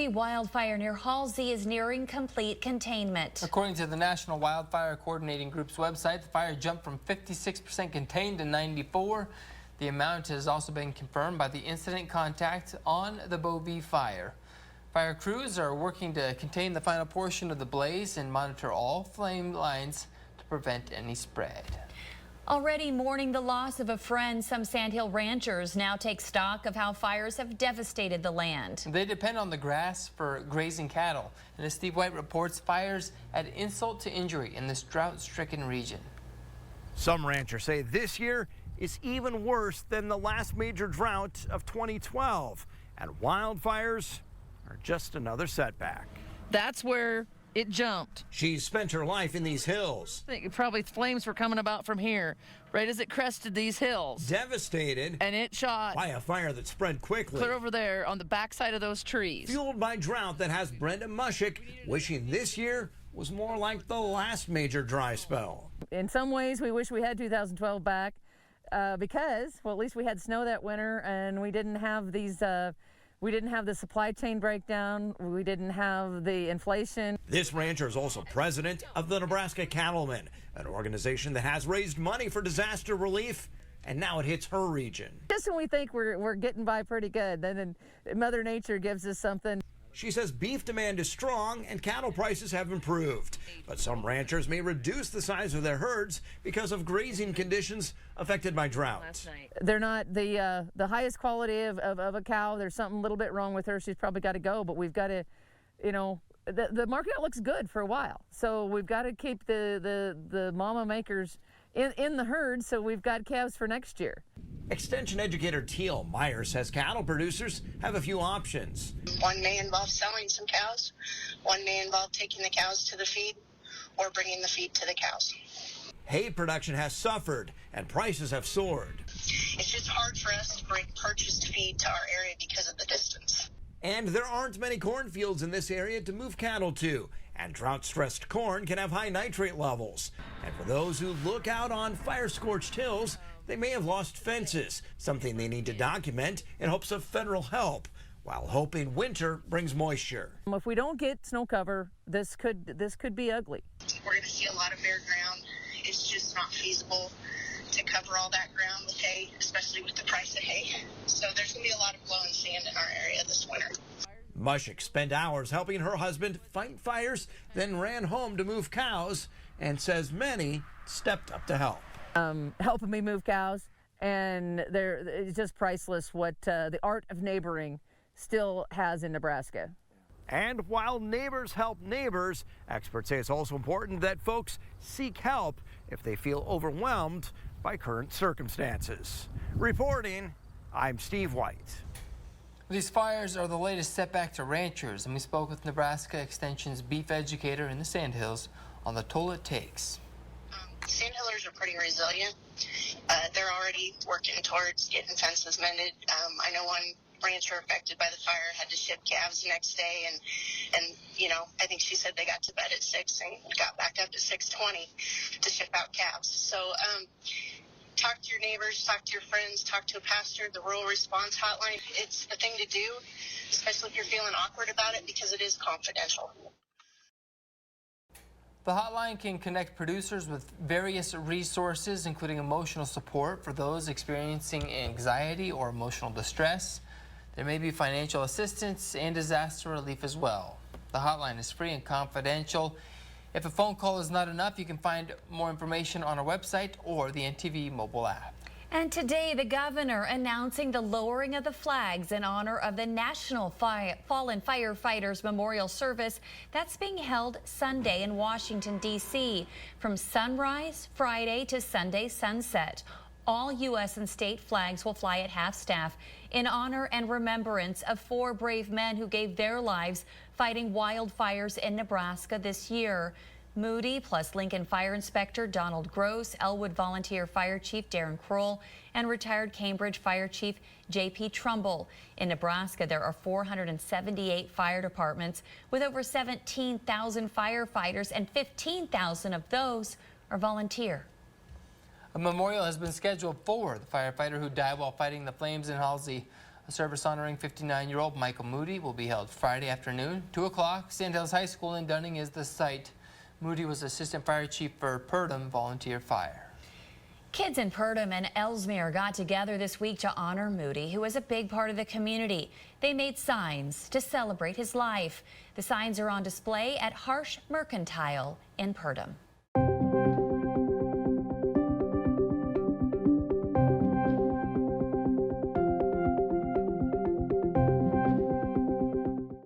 Bovell wildfire near Halsey is nearing complete containment. According to the National Wildfire Coordinating Group's website, the fire jumped from 56% contained to 94%. The amount has also been confirmed by the incident contact on the Bovell fire. Fire crews are working to contain the final portion of the blaze and monitor all flame lines to prevent any spread. Already mourning the loss of a friend, some Sandhill ranchers now take stock of how fires have devastated the land. They depend on the grass for grazing cattle. And as Steve White reports, fires add insult to injury in this drought-stricken region. Some ranchers say this year is even worse than the last major drought of 2012. And wildfires are just another setback. That's where it jumped. She's spent her life in these hills. I think probably flames were coming about from here, right as it crested these hills. Devastated. And it shot by a fire that spread quickly. Clear over there on the backside of those trees. Fueled by drought that has Brenda Mushik wishing this year was more like the last major dry spell. In some ways, we wish we had 2012 back because, well, at least we had snow that winter and we didn't have these we didn't have the supply chain breakdown. We didn't have the inflation. This rancher is also president of the Nebraska Cattlemen, an organization that has raised money for disaster relief, and now it hits her region. Just when we think we're getting by pretty good, then Mother Nature gives us something. She says beef demand is strong and cattle prices have improved. But some ranchers may reduce the size of their herds because of grazing conditions affected by drought. They're not the highest quality of a cow. There's something a little bit wrong with her. She's probably got to go, but we've got to, you know, the market looks good for a while. So we've got to keep the mama makers in the herd, so we've got calves for next year. Extension educator Teal Meyer says cattle producers have a few options. One may involve selling some cows. One may involve taking the cows to the feed or bringing the feed to the cows. Hay production has suffered and prices have soared. It's just hard for us to bring purchased feed to our area because of the distance. And there aren't many cornfields in this area to move cattle to. And drought-stressed corn can have high nitrate levels. And for those who look out on fire-scorched hills, they may have lost fences, something they need to document in hopes of federal help, while hoping winter brings moisture. If we don't get snow cover, this could be ugly. We're going to see a lot of bare ground. It's just not feasible to cover all that ground with hay, especially with the price of hay. So there's going to be a lot of blowing sand in our area this winter. Mushik spent hours helping her husband fight fires, then ran home to move cows, and says many stepped up to help. Helping me move cows, and it's just priceless what the art of neighboring still has in Nebraska. And while neighbors help neighbors, experts say it's also important that folks seek help if they feel overwhelmed by current circumstances. Reporting, I'm Steve White. These fires are the latest setback to ranchers, and we spoke with Nebraska Extension's beef educator in the Sandhills on the toll it takes. Sandhillers are pretty resilient. They're already working towards getting fences mended. I know one rancher affected by the fire had to ship calves the next day, and you know, I think she said they got to bed at 6 and got back up to 6:20 to ship out calves. So talk to your neighbors, talk to your friends, talk to a pastor. The rural response hotline, it's the thing to do, especially if you're feeling awkward about it, because it is confidential. The hotline can connect producers with various resources, including emotional support for those experiencing anxiety or emotional distress. There may be financial assistance and disaster relief as well. The hotline is free and confidential. If a phone call is not enough, you can find more information on our website or the NTV mobile app. And today, the governor announcing the lowering of the flags in honor of the National Fallen Firefighters Memorial Service that's being held Sunday in Washington, D.C. from sunrise Friday to Sunday sunset. All U.S. and state flags will fly at half-staff in honor and remembrance of 4 brave men who gave their lives fighting wildfires in Nebraska this year. Moody plus Lincoln Fire Inspector Donald Gross, Elwood Volunteer Fire Chief Darren Kroll, and retired Cambridge Fire Chief J.P. Trumbull. In Nebraska, there are 478 fire departments with over 17,000 firefighters, and 15,000 of those are volunteer. A memorial has been scheduled for the firefighter who died while fighting the flames in Halsey A service honoring 59-year-old Michael Moody will be held Friday afternoon, 2 o'clock. Sandhills High School in Dunning is the site. Moody was Assistant Fire Chief for Purdom Volunteer Fire. Kids in Purdom and Ellesmere got together this week to honor Moody, who was a big part of the community. They made signs to celebrate his life. The signs are on display at Harsh Mercantile in Purdom.